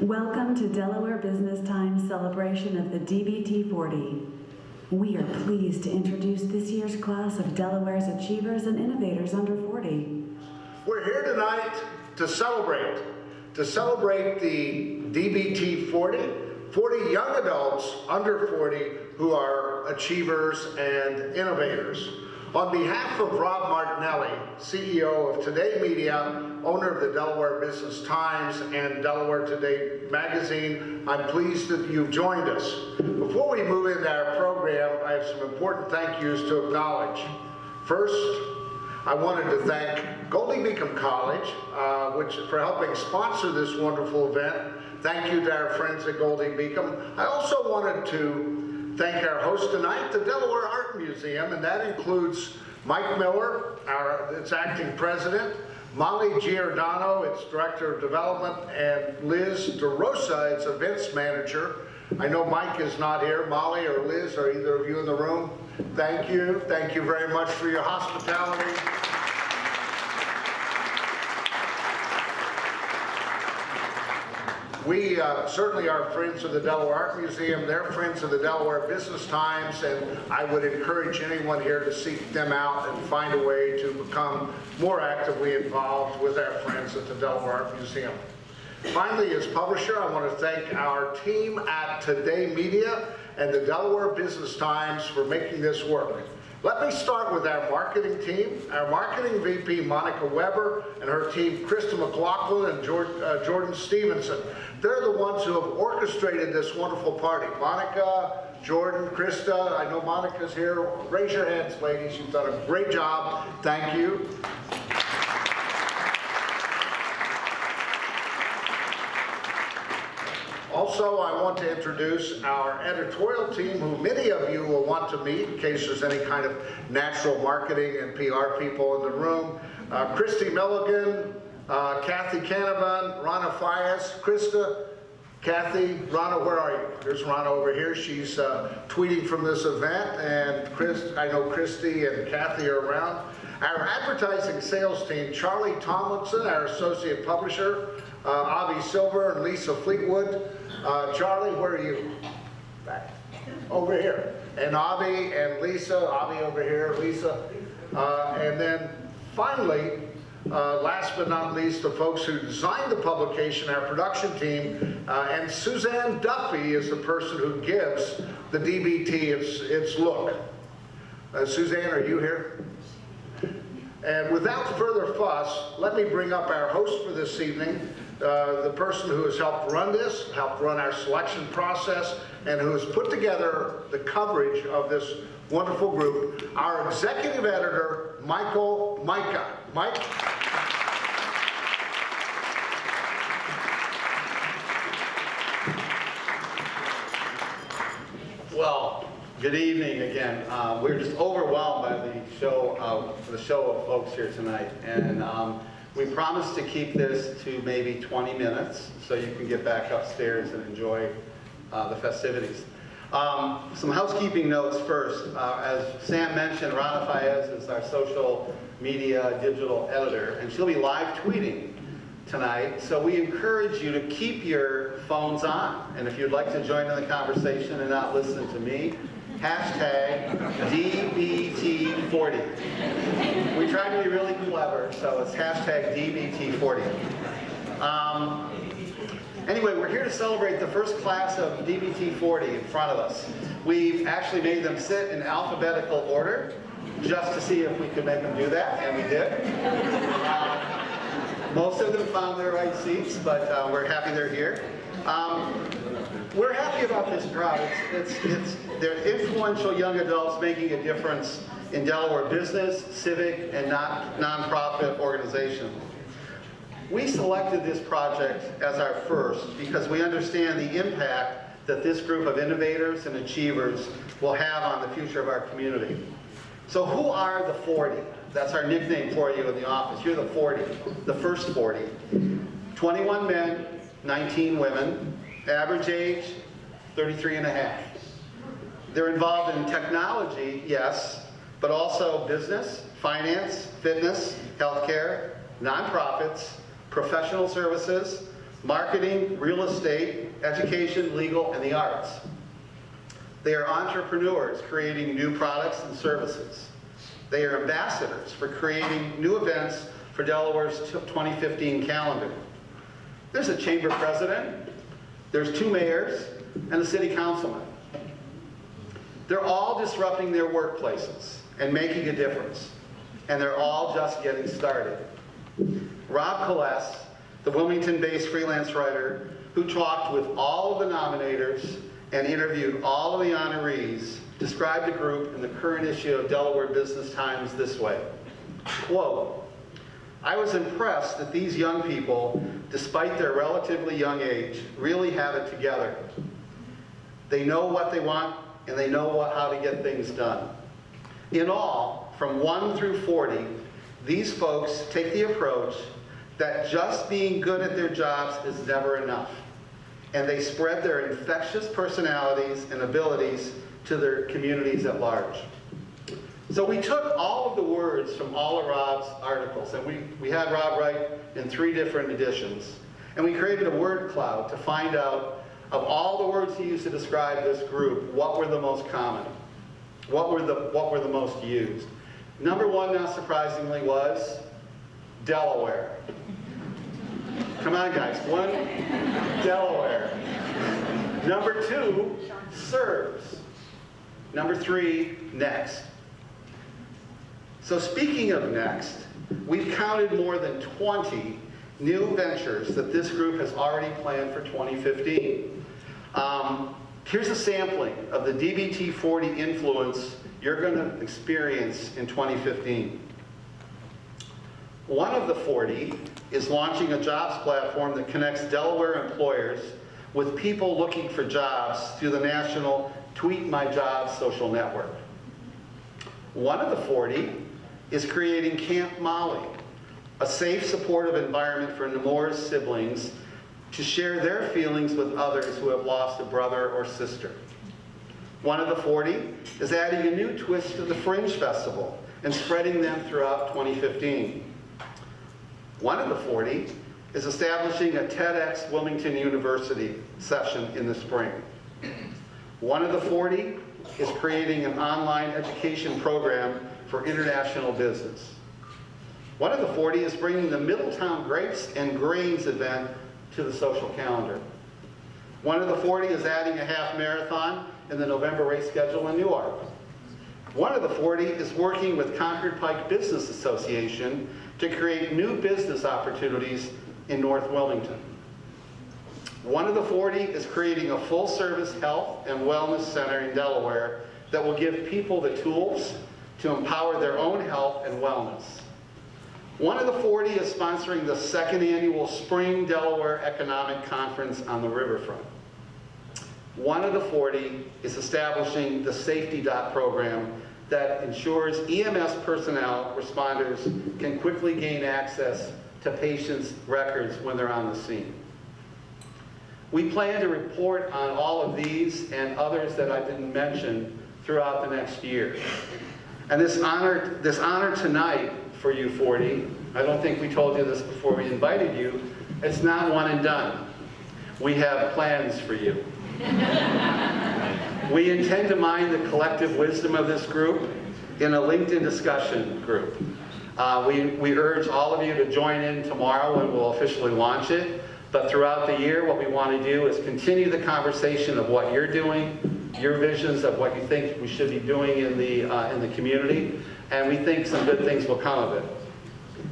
Welcome to Delaware Business Times celebration of the DBT40. We are pleased to introduce this year's class of Delaware's achievers and innovators under 40. We're here tonight to celebrate the DBT40, 40 young adults under 40 who are achievers and innovators. On behalf of Rob Martinelli, CEO of Today Media, owner of the Delaware Business Times and Delaware Today magazine, I'm pleased that you've joined us. Before we move into our program, I have some important thank yous to acknowledge. First, I wanted to thank Goldie Beacom College for helping sponsor this wonderful event. Thank you to our friends at Goldie Beacom. I also wanted to thank our host tonight, the Delaware Art Museum, and that includes Mike Miller, its acting president, Molly Giordano, its director of development, and Liz DeRosa, its events manager. I know Mike is not here. Molly or Liz, are either of you in the room? Thank you. Thank you very much for your hospitality. We certainly are friends of the Delaware Art Museum. They're friends of the Delaware Business Times, and I would encourage anyone here to seek them out and find a way to become more actively involved with our friends at the Delaware Art Museum. Finally, as publisher, I want to thank our team at Today Media and the Delaware Business Times for making this work. Let me start with our marketing team. Our marketing VP, Monica Weber, and her team, Krista McLaughlin and Jordan Stevenson. They're the ones who have orchestrated this wonderful party. Monica, Jordan, Krista, I know Monica's here. Raise your hands, ladies. You've done a great job. Thank you. Also, I want to introduce our editorial team, who many of you will want to meet in case there's any kind of natural marketing and PR people in the room. Christy Milligan, Kathy Canavan, Rana Fias, Krista, Kathy, Rana, where are you? There's Rana over here. She's tweeting from this event, and I know Christy and Kathy are around. Our advertising sales team, Charlie Tomlinson, our associate publisher, Avi Silver and Lisa Fleetwood. Charlie, where are you? Back. Over here. And Avi and Lisa, Avi over here, Lisa. And then finally, last but not least, the folks who designed the publication, our production team, and Suzanne Duffy is the person who gives the DBT its look. Suzanne, are you here? And without further fuss, let me bring up our host for this evening, the person who has helped run this, helped run our selection process, and who has put together the coverage of this wonderful group, our executive editor, Michael Micah. Mike? Well, good evening again. We're just overwhelmed by the show of folks here tonight, and we promised to keep this to maybe 20 minutes so you can get back upstairs and enjoy the festivities. Some housekeeping notes first. As Sam mentioned, Rana Fayez is our social media digital editor, and she'll be live tweeting tonight, so we encourage you to keep your phones on, and if you'd like to join in the conversation and not listen to me, hashtag DBT40. We try to be really clever, so it's hashtag DBT40. Anyway, we're here to celebrate the first class of DBT40 in front of us. We've actually made them sit in alphabetical order just to see if we could make them do that, and we did. Most of them found their right seats, but we're happy they're here. We're happy about this crowd. They're influential young adults making a difference in Delaware business, civic, and nonprofit organization. We selected this project as our first because we understand the impact that this group of innovators and achievers will have on the future of our community. So who are the 40? That's our nickname for you in the office. You're the 40, the first 40. 21 men, 19 women, average age, 33 and a half. They're involved in technology, yes, but also business, finance, fitness, healthcare, nonprofits, professional services, marketing, real estate, education, legal, and the arts. They are entrepreneurs creating new products and services. They are ambassadors for creating new events for Delaware's 2015 calendar. There's a chamber president, there's 2 mayors, and a city councilman. They're all disrupting their workplaces and making a difference. And they're all just getting started. Rob Koles, the Wilmington-based freelance writer who talked with all of the nominators and interviewed all of the honorees, described the group in the current issue of Delaware Business Times this way, quote, "I was impressed that these young people, despite their relatively young age, really have it together. They know what they want and they know how to get things done. In all, from 1 through 40, these folks take the approach that just being good at their jobs is never enough. And they spread their infectious personalities and abilities to their communities at large." So we took all of the words from all of Rob's articles, and we had Rob write in 3 different editions, and we created a word cloud to find out, of all the words he used to describe this group, what were the most common? What were the most used? Number 1, not surprisingly, was Delaware. Come on, guys. 1, Delaware. Number 2, serves. Number 3, next. So speaking of next, we've counted more than 20 new ventures that this group has already planned for 2015. Here's a sampling of the DBT40 influence you're going to experience in 2015. One of the 40 is launching a jobs platform that connects Delaware employers with people looking for jobs through the national Tweet My Jobs social network. One of the 40 is creating Camp Molly, a safe, supportive environment for Nemours siblings to share their feelings with others who have lost a brother or sister. One of the 40 is adding a new twist to the Fringe Festival and spreading them throughout 2015. One of the 40 is establishing a TEDx Wilmington University session in the spring. One of the 40 is creating an online education program for international business. One of the 40 is bringing the Middletown Grapes and Grains event to the social calendar. One of the 40 is adding a half marathon in the November race schedule in Newark. One of the 40 is working with Concord Pike Business Association to create new business opportunities in North Wilmington. One of the 40 is creating a full-service health and wellness center in Delaware that will give people the tools to empower their own health and wellness. One of the 40 is sponsoring the 2nd annual Spring Delaware Economic Conference on the riverfront. One of the 40 is establishing the Safety Dot program that ensures EMS personnel, responders, can quickly gain access to patients' records when they're on the scene. We plan to report on all of these and others that I didn't mention throughout the next year. And this honor tonight for you 40, I don't think we told you this before we invited you, it's not one and done. We have plans for you. We intend to mine the collective wisdom of this group in a LinkedIn discussion group. We urge all of you to join in tomorrow when we'll officially launch it. But throughout the year, what we want to do is continue the conversation of what you're doing, your visions of what you think we should be doing in the community, and we think some good things will come of it.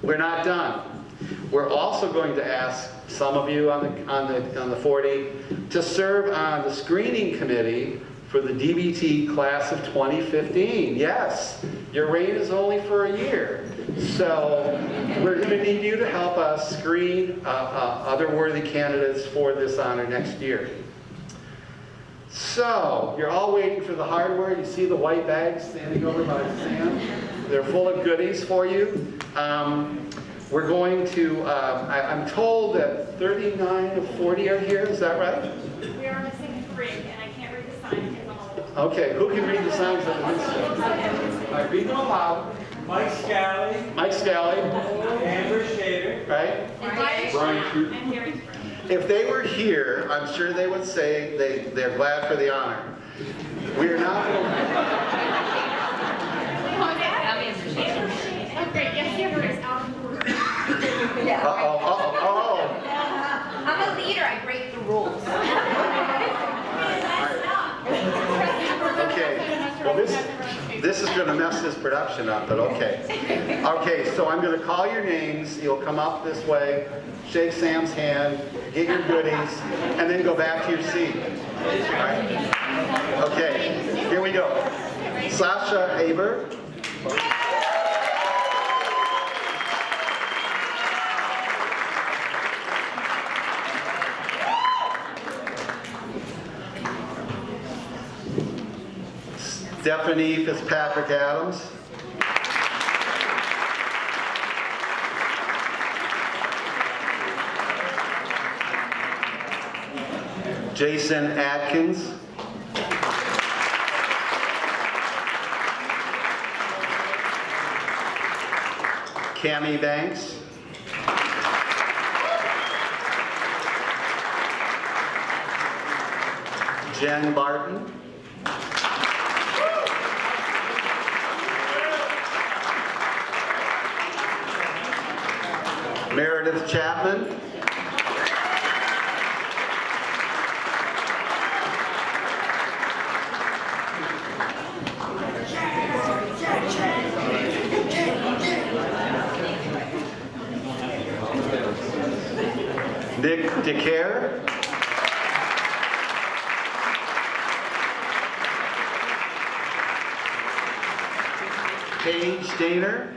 We're not done. We're also going to ask some of you on the 40 to serve on the screening committee for the DBT class of 2015. Yes, your reign is only for a year. So we're going to need you to help us screen other worthy candidates for this honor next year. So you're all waiting for the hardware. You see the white bags standing over by Sam? They're full of goodies for you. We're going to, I'm told that 39 of 40 are here, is that right? We are missing 3, and I can't read the sign because I'm old. Okay, who can read the signs of the list? I read them aloud. Mike Scally. Mike Scally. Amber Shader. Right? And Brian Shute. And Gary. If they were here, I'm sure they would say they're glad for the honor. We are now Oh, great. Yes, Amber is out of order. I'm a leader, I break the rules. Okay, well this is going to mess this production up, but okay. Okay, so I'm going to call your names. You'll come up this way, shake Sam's hand, get your goodies, and then go back to your seat. All right? Okay, here we go. Sasha Aber. Stephanie Fitzpatrick Adams. Jason Atkins. Cammie Banks. Jen Barton. Meredith Chapman. Nick DeCare. Paige Daner.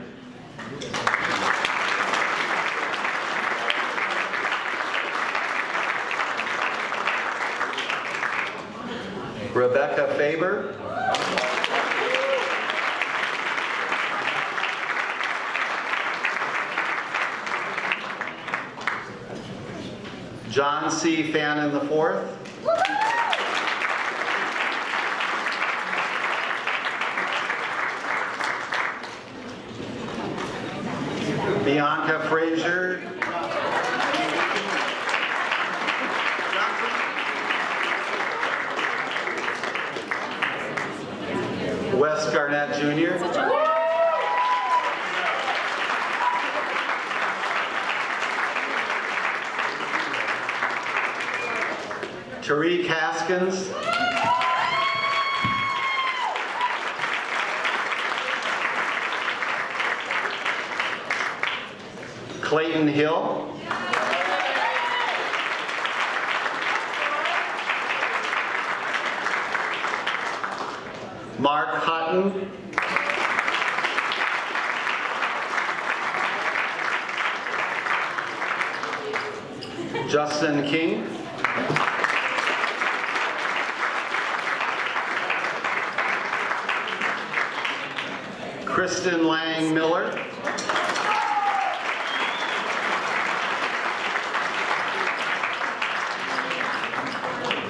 Rebecca Faber. John C. Fannin IV. Bianca Frazier. Wes Garnett Jr. Tariq Haskins. Clayton Hill. Mark Hutton. Justin King. Kristen Lang Miller.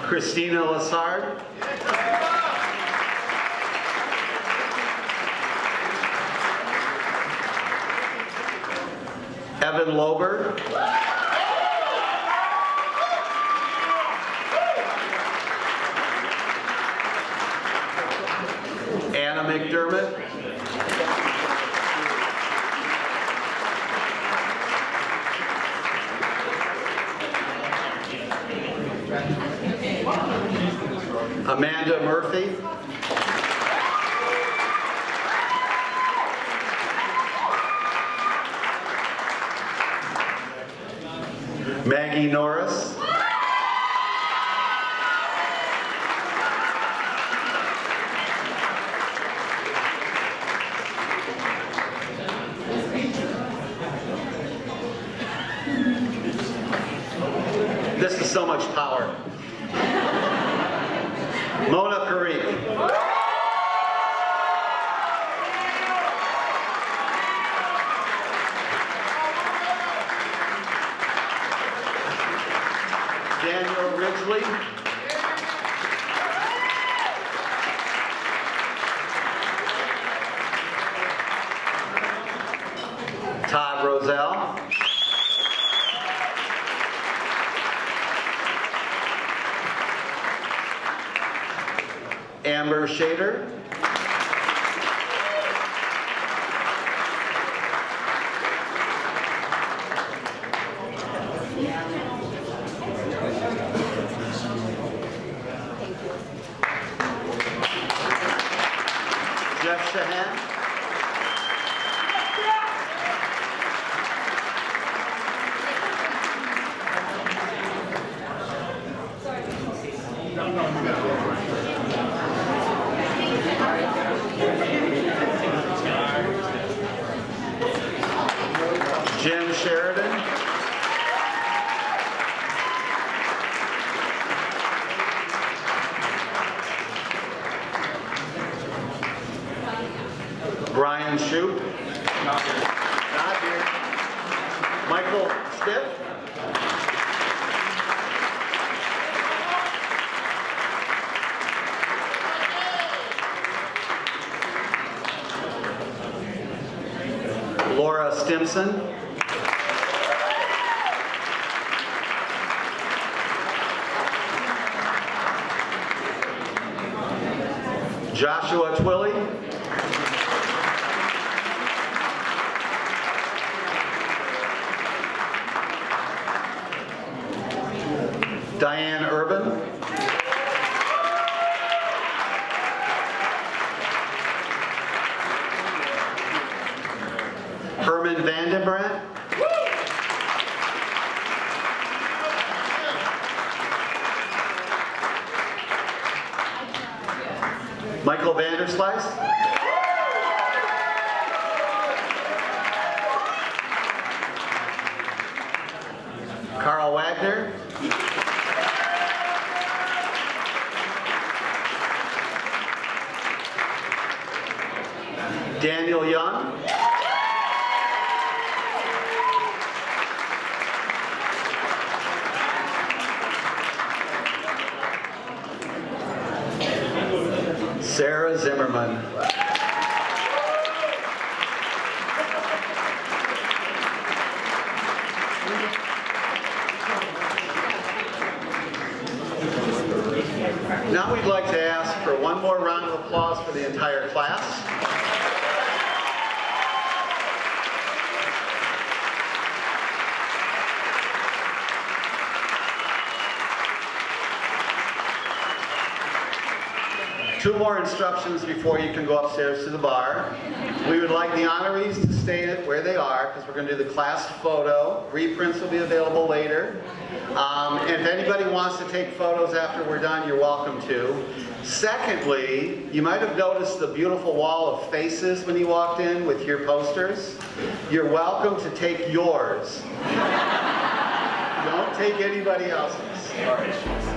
Christina Lassard. Evan Lober. Anna McDermott. Amanda Murphy. Maggie Norris. This is so much power. Mona Parikh. Daniel Ridgely. Todd Roselle. Connor Shader. Jeff Shahan. Jim Sheridan. Brian Shoup. Not here. Michael Stiff. Laura Stimson. Joshua Twilley. Diane Urban. Herman Vandenbrandt. Michael Vanderslice. Carl Wagner. Daniel Young. Sarah Zimmerman. Now we'd like to ask for one more round of applause for the entire class. Two more instructions before you can go upstairs to the bar. We would like the honorees to stay where they are because we're going to do the class photo. Reprints will be available later. And if anybody wants to take photos after we're done, you're welcome to. Secondly, you might have noticed the beautiful wall of faces when you walked in with your posters. You're welcome to take yours. Don't take anybody else's.